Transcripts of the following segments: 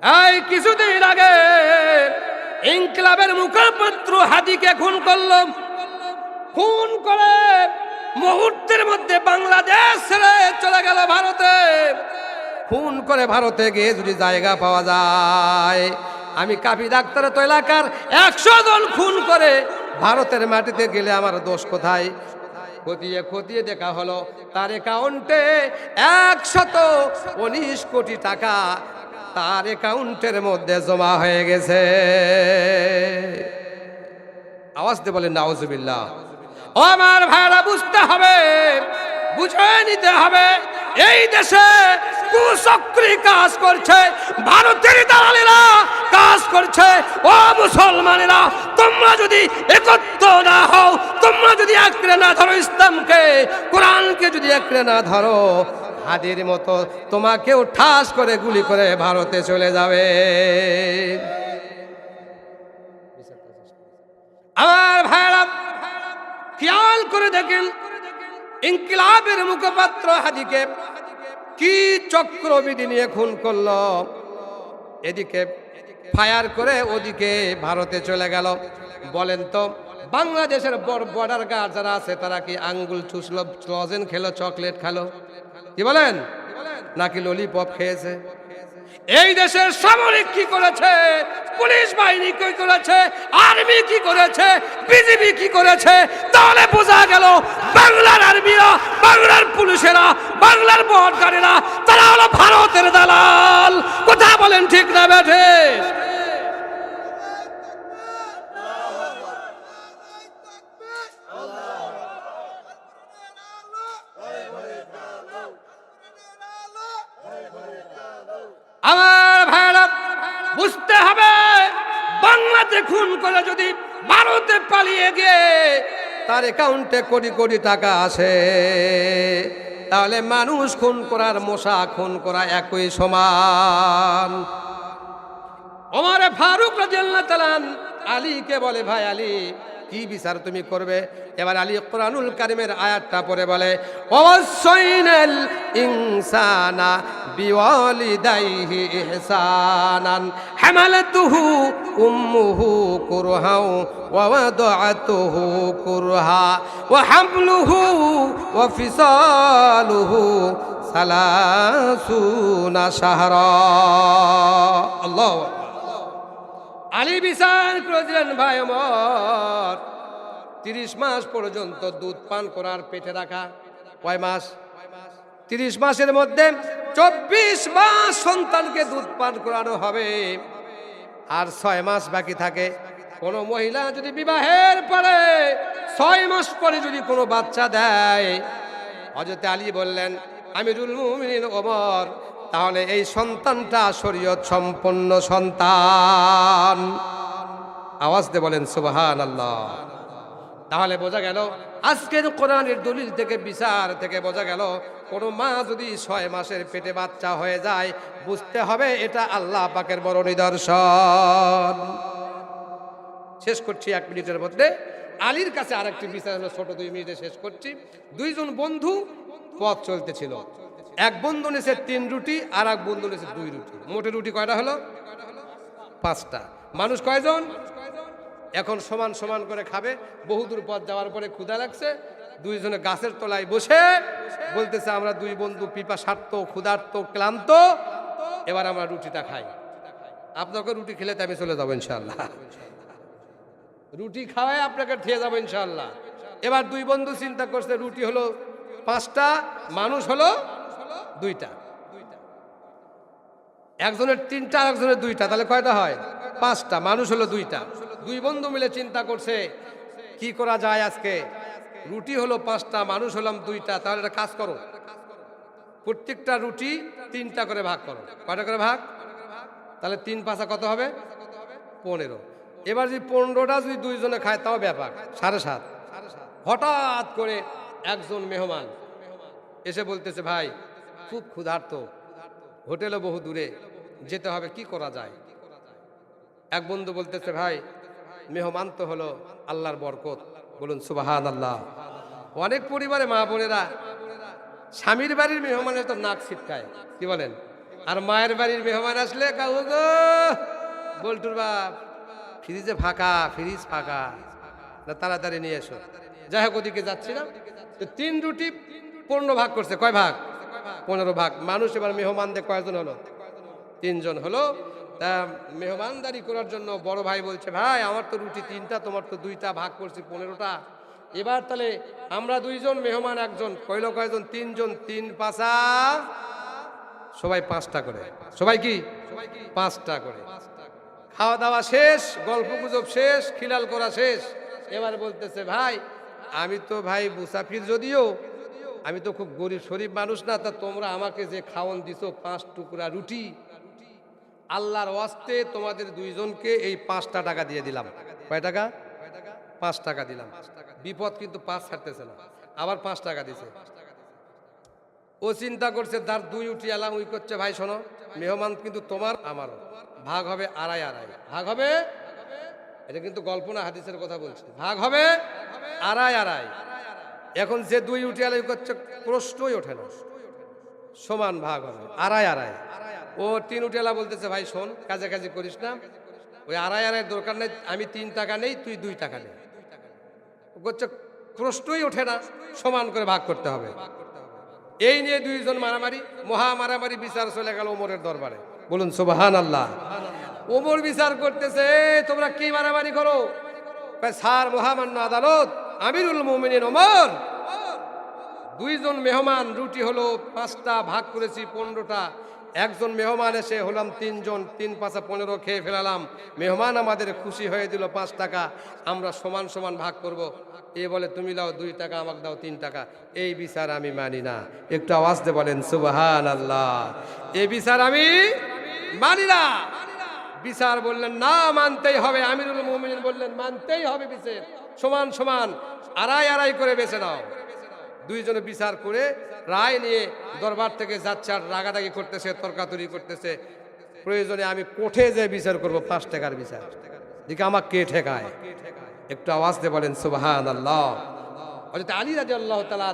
এই কিছুদিন আগে ইনকিলাবের মুখপাত্র হাদিকে খুন করলো। খুন করে মুহূর্তের মধ্যে বাংলাদেশ ছেড়ে চলে গেল ভারতে। খুন করে ভারতে গিয়ে যদি জায়গা পাওয়া যায়, আমি কাফি ডাক্তার তো এলাকার 100 জন খুন করে ভারতের মাটিতে গেলে আমার দোষ কোথায়? খতিয়ে খতিয়ে দেখা হলো তার অ্যাকাউন্টে 119 কোটি টাকা তার অ্যাকাউন্টের মধ্যে জমা হয়ে গেছে। আওয়াজ দিয়ে বলেন নাউজুবিল্লাহ। ও আমার ভাইরা, বুঝতে হবে, বুঝে নিতে হবে, এই দেশে কুচক্রী কাজ করছে, ভারতের দালালেরা কাজ করছে। ও মুসলমানেরা, তোমরা যদি একত্র না হও, তোমরা যদি আঁকড়ে না ধরো ইসলামকে, কোরআনকে যদি আঁকড়ে না ধরো, হাদির মতো তোমাকেও ঠাস করে গুলি করে ভারতে চলে যাবে। আমার ভাইরা, খেয়াল করে দেখেন ইনকিলাবের মুখপাত্র হাদিকে কি চক্রবিধি নিয়ে খুন করলো। এদিকে ফায়ার করে ওদিকে ভারতে চলে গেল। বলেন তো, বাংলাদেশের বর্ডার গার্ড যারা আছে তারা কি আঙ্গুল চুষলো, লজেন খেলো, চকলেট খেলো? কি বলেন? নাকি ললিপপ খেয়েছে? এই দেশের সামরিক কি করেছে, পুলিশ বাহিনী কি করেছে, আর্মি কি করেছে, বিজিবি কি করেছে? তাহলে বোঝা গেল বাংলার আর্মিরা, বাংলার পুলিশেরা, বাংলার বর্ডারেরা তারা হলো ভারতের দালাল। কথা বলেন ঠিক না বেঠে? আমার ভাইরা, বুঝতে হবে, বাংলাতে খুন করে যদি ভারতে পালিয়ে গিয়ে তার অ্যাকাউন্টে কোটি কোটি টাকা আসে, তাহলে মানুষ খুন করার মশা খুন করা একই সমান। ওমরে ফারুক রাদিয়াল্লাহু তাআলা আলীকে বলে, ভাই আলী, কি বিচার তুমি করবে? এবার আলী কোরআনুল কারীমের আয়াতটা পড়ে বলে, ওয়াসাইনাল ইনসানা বিওয়ালিদাইহি ইহসানান হামালাতুহু উম্মুহু কুরহাও ওয়া ওয়াদাআতুহু কুরহা ওয়া হামলুহু ওয়া ফিসালুহু সালাসুনা শাহরা। আল্লাহু আকবার। আলী বিচার করেছিলেন, ভাই ওমর, 30 মাস পর্যন্ত দুধ পান করার পেটে রাখা। কয় মাস? 30 মাসের মধ্যে 24 মাস সন্তানকে দুধ পান করানো হবে, আর 6 মাস বাকি থাকে। কোনো মহিলা যদি বিবাহের পরে 6 মাস পরে যদি কোনো বাচ্চা দেয়, হযরত আলী বললেন, আমিরুল মুমিনিন ওমর, তাহলে এই সন্তানটা শরীয়ত সম্পন্ন সন্তান। আওয়াজ দিয়ে বলেন সুবহানাল্লাহ। তাহলে বোঝা গেল আজকের কোরআনের দলিল থেকে, বিচার থেকে বোঝা গেল, কোনো মা যদি 6 মাসের পেটে বাচ্চা হয়ে যায়, বুঝতে হবে এটা আল্লাহ পাকের বড় নিদর্শন। শেষ করছি 1 মিনিটের মধ্যে। আলীর কাছে আরেকটি বিচার হলো, ছোট 2 মিনিটে শেষ করছি। 2 জন বন্ধু পথ চলতেছিল। এক বন্ধু নিয়েছে 3 রুটি, আর এক বন্ধু নিয়েছে 2 রুটি। মোটে রুটি কয়টা হলো? 5টা। মানুষ কয়জন? এখন সমান সমান করে খাবে। বহুদূর পথ যাওয়ার পরে ক্ষুধা লাগছে, 2 জনে গাছের তলায় বসে বলতেছে, আমরা 2 বন্ধু পিপাসার্ত, ক্ষুধার্ত, ক্লান্ত, এবার আমরা রুটিটা খাই। আপনাকে রুটি খেলে আমি চলে যাবো ইনশাআল্লাহ। রুটি খাওয়াই আপনাকে খেয়ে যাবো ইনশাআল্লাহ। এবার 2 বন্ধু চিন্তা করছে, রুটি হলো 5টা, মানুষ হলো 2টা। একজনের 3টা, একজনের 2টা, তাহলে কয়টা হয়? 5টা। মানুষ হলো 2টা। 2 বন্ধু মিলে চিন্তা করছে, কি করা যায় আজকে? রুটি হলো 5টা, মানুষ হলাম 2টা, তাহলে একটা কাজ করো, প্রত্যেকটা রুটি 3টা করে ভাগ করো। কয়টা করে ভাগ? তাহলে 3 5 কত হবে? 15। এবার যদি 15টা যদি 2 জনে খায়, তাও ব্যাপার 7.5। হঠাৎ করে একজন মেহমান এসে বলতেছে, ভাই খুব ক্ষুধার্ত, হোটেলে বহু দূরে যেতে হবে, কি করা যায়? এক বন্ধু বলতেছে, ভাই মেহমান তো হলো আল্লাহর বরকত, বলুন সুবহানাল্লাহ। অনেক পরিবারে মা বোনেরা স্বামীর বাড়ির মেহমানের তো নাক ছিটকায়, কি বলেন? আর মায়ের বাড়ির মেহমান আসলে কাউ গো বল্টুর বাপ ফ্রিজে ফাঁকা, ফ্রিজ ফাঁকা, না তাড়াতাড়ি নিয়ে এসো। যাই হোক ওদিকে যাচ্ছি না, তো 3 রুটি 15 ভাগ করছে। কয় ভাগ? 15 ভাগ। মানুষ এবার মেহমানদের কয়জন হলো? 3 জন হলো। তা মেহমানদারি করার জন্য বড় ভাই বলছে, ভাই আমার তো রুটি 3টা, তোমার তো 2টা, ভাগ করছি 15টা। এবার তাহলে আমরা 2 জন, মেহমান 1 জন, কইলো কয়জন? 3 জন। 3 পাঁচা সবাই 5টা করে। সবাই কি 5টা করে। খাওয়া দাওয়া শেষ, গল্প গুজব শেষ, খিলাল করা শেষ। এবার বলতেছে, ভাই আমি তো ভাই মুসাফির, যদিও আমি তো খুব গরিব শরীফ মানুষ না, তা তোমরা আমাকে যে খাওয়ান দিছো 5 টুকরা রুটি, আল্লাহর ওয়াস্তে তোমাদের 2 জনকে এই 5টা টাকা দিয়ে দিলাম। কয় টাকা? 5 টাকা দিলাম। বিপদ কিন্তু 5 ছাড়তেছে না, আবার 5 টাকা দিছে। ও চিন্তা করছে, তার 2 উঠি আলাম, ওই করছে, ভাই শোনো, মেহমান কিন্তু তোমার আমারও, ভাগ হবে আড়াই আড়াই। ভাগ হবে, এটা কিন্তু গল্প না, হাদিসের কথা বলছে। ভাগ হবে আড়াই আড়াই। এখন যে 2 উঠি আলাই করছে, প্রশ্নই ওঠে না, সমান ভাগ হবে আড়াই আড়াই। ও 3 উঠেলা বলতেছে, ভাই শোন, কাছাকাছি করিস না, ওই আড়াই আড়াই দরকার নেই, আমি 3 টাকা নেই, তুই 2 টাকা নেই। করছে, প্রশ্নই ওঠে না, সমান করে ভাগ করতে হবে। এই নিয়ে 2 জন মারামারি, মহা মারামারি, বিচার চলে গেল ওমরের দরবারে। বলুন সুবহানাল্লাহ। ওমর বিচার করতেছে, তোমরা কি মারামারি করো? স্যার, মহামান্য আদালত, আমিরুল মুমিনিন ওমর, 2 জন মেহমান, রুটি হলো 5টা, ভাগ করেছি 15টা। 1 জন মেহমান এসে হলাম 3 জন, 3 পাঁচা 15 খেয়ে ফেলালাম। মেহমান আমাদের খুশি হয়ে দিল 5 টাকা, আমরা সমান সমান ভাগ করব। এ বলে, তুমি দাও 2 টাকা, আমাকে দাও 3 টাকা। এই বিচার আমি মানি না। একটু আওয়াজ দিয়ে বলেন সুবহানাল্লাহ। এই বিচার আমি মানি না। বিচার বললেন না, মানতেই হবে। আমিরুল মুমিনিন বললেন, মানতেই হবে বিচার, সমান সমান আড়াই আড়াই করে বেছে নাও। 2 জনে বিচার করে রায় নিয়ে দরবার থেকে যাচ্ছে, আর রাগারাগি করতেছে, তর্কাতরি করতেছে। প্রয়োজনে আমি কোর্টে যে বিচার করব, 5 টাকার বিচার, দিকে আমাকে কে ঠেকায়? একটু আওয়াজ দিয়ে বলেন সুবহানাল্লাহ। হযরত আলী রাদিয়াল্লাহু তাআলা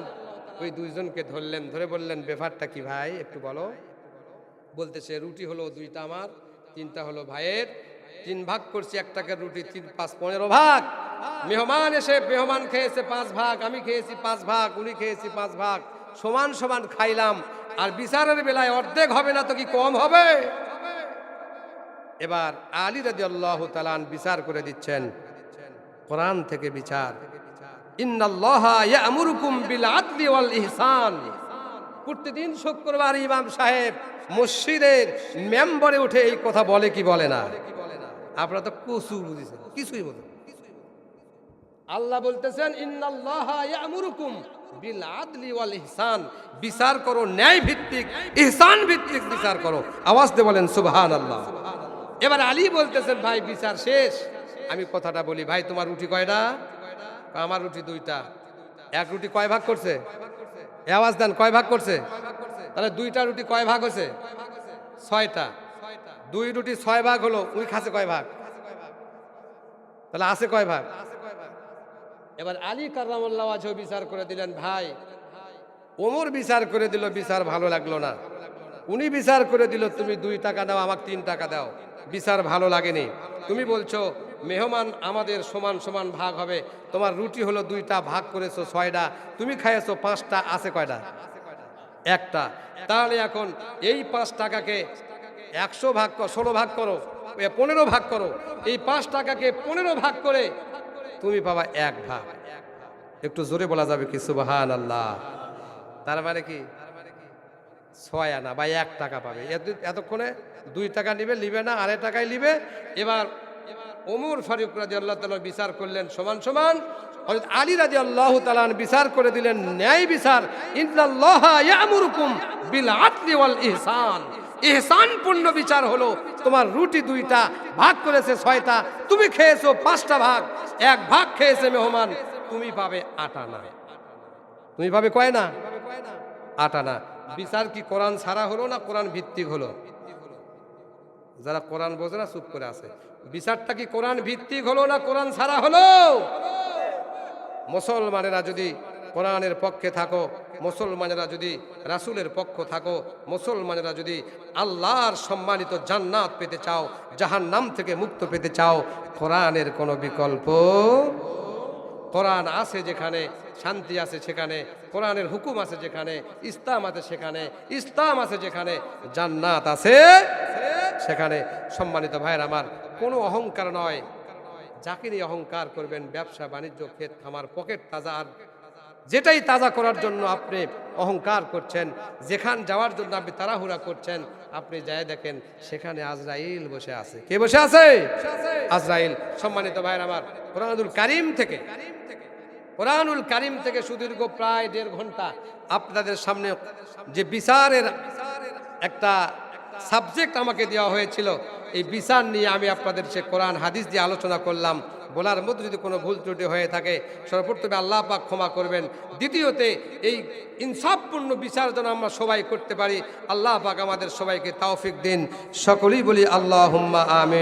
ওই 2 জনকে ধরলেন, ধরে বললেন, ব্যাপারটা কি ভাই একটু বলো। বলতেছে, রুটি হলো 2টা আমার, 3টা হলো ভাইয়ের, 3 ভাগ করছি, 1 টাকার রুটি 3 5 15 ভাগ। মেহমান এসে, মেহমান খেয়েছে 5 ভাগ, আমি খেয়েছি 5 ভাগ, উনি খেয়েছি 5 ভাগ, সমান সমান খাইলাম। আর বিচারের বেলায় অর্ধেক হবে না তো কি কম হবে? এবার আলী রাদিয়াল্লাহু তাআলা বিচার করে দিচ্ছেন, কোরআন থেকে বিচার। ইন্নাল্লাহা ইয়া'মুরুকুম বিল আদলি ওয়াল ইহসান। প্রতিদিন শুক্রবার ইমাম সাহেব মসজিদের মেম্বারে উঠে এই কথা বলে কি বলে না? আপনারা তো কুসু বুঝেছেন, কিছুই বলেন। আল্লাহ বলতেছেন, ইন্নাল্লাহা ইয়া'মুরুকুম বিল আদলি ওয়াল ইহসান, বিচার করো ন্যায় ভিত্তিক, ইহসান ভিত্তিক বিচার করো। আওয়াজ দিয়ে বলেন সুবহানাল্লাহ। এবার আলী বলতেছেন, ভাই বিচার শেষ, আমি কথাটা বলি। ভাই তোমার রুটি কয়টা? আমার রুটি 2টা। 1 রুটি কয় ভাগ করছে? আওয়াজ দেন, কয় ভাগ করছে? তাহলে 2টা রুটি কয় ভাগ হয়েছে? 6টা। 2 রুটি 6 ভাগ হলো, উই খাচ্ছে কয় ভাগ? তাহলে আছে কয় ভাগ? এবার আলী কাররামাল্লাহু ওয়াজহু বিচার করে দিলেন, ভাই ওমর বিচার করে দিল, বিচার ভালো লাগলো না। উনি বিচার করে দিল, তুমি 2 টাকা দাও, আমাকে 3 টাকা দাও, বিচার ভালো লাগেনি। তুমি বলছো মেহমান আমাদের সমান সমান ভাগ হবে, তোমার রুটি হলো 2টা, ভাগ করেছো 6টা, তুমি খাইয়েছো 5টা, আছে কয়টা? 1টা। তাহলে এখন এই 5 টাকাকে 100 ভাগ, 16 ভাগ করো, 15 ভাগ করো। এই 5 টাকাকে 15 ভাগ করে তুমি পাবা 1 ভাগ। একটু জোরে বলা যাবে কি সুবহানাল্লাহ? তার মানে কি 6 আনা বা 1 টাকা পাবে। এতক্ষণে 2 টাকা নিবে না, 2.5 টাকায় নিবে। এবার ওমর ফারুক রাদিয়াল্লাহু তাআলা বিচার করলেন সমান সমান। হযরত আলী রাদিয়াল্লাহু তাআলা বিচার করে দিলেন ন্যায় বিচার। ইন্নাল্লাহা ইয়া'মুরুকুম বিল আদলি ওয়াল ইহসান। ইহসানপূর্ণ বিচার হলো, তোমার রুটি 2টা, ভাগ করেছে 6টা, তুমি খেয়েছো 5টা ভাগ, 1 ভাগ খেয়েছে মেহমান, তুমি পাবে 8 আনা। তুমি পাবে কয় না? 8 আনা। বিচার কি কোরআন ছাড়া হলো না কোরআন ভিত্তিক হলো? যারা কোরআন বোঝে না চুপ করে আছে। বিচারটা কি কোরআন ভিত্তিক হলো না কোরআন ছাড়া হলো? মুসলমানেরা যদি কোরআনের পক্ষে থাকো, মুসলমানেরা যদি রাসূলের পক্ষ থাকো, মুসলমানেরা যদি আল্লাহর সম্মানিত জান্নাত পেতে চাও, জাহান্নাম থেকে মুক্ত পেতে চাও, কোরআনের কোনো বিকল্প, কোরআন আছে যেখানে শান্তি আছে সেখানে, কোরআনের হুকুম আছে যেখানে, ইসলাম আছে সেখানে, ইসলাম আছে যেখানে, জান্নাত আছে সেখানে। সম্মানিত ভাইয়ের আমার, কোনো অহংকার নয়। যাকে নিয়ে অহংকার করবেন, ব্যবসা বাণিজ্য, ক্ষেত খামার, পকেট তাজা, আর যেটাই তাজা করার জন্য আপনি অহংকার করছেন, যেখান যাওয়ার জন্য আপনি তাড়াহুড়া করছেন, আপনি যায় দেখেন সেখানে আজরাইল বসে আছে। কে বসে আছে? আজরাইল। সম্মানিত ভাইয়ের আমার, কোরআনুল কারীম থেকে সুদীর্ঘ প্রায় 1.5 ঘন্টা আপনাদের সামনে যে বিচারের একটা সাবজেক্ট আমাকে দেওয়া হয়েছিল, এই বিচার নিয়ে আমি আপনাদের সে কোরআন হাদিস দিয়ে আলোচনা করলাম। বলার মধ্যে যদি কোনো ভুল ত্রুটি হয়ে থাকে, সর্বপ্রথমে আল্লাহ পাক ক্ষমা করবেন। দ্বিতীয়তে, এই ইনসাফপূর্ণ বিচার যেন আমরা সবাই করতে পারি, আল্লাহ পাক আমাদের সবাইকে তৌফিক দিন। সকলেই বলি আল্লাহুম্মা আমিন।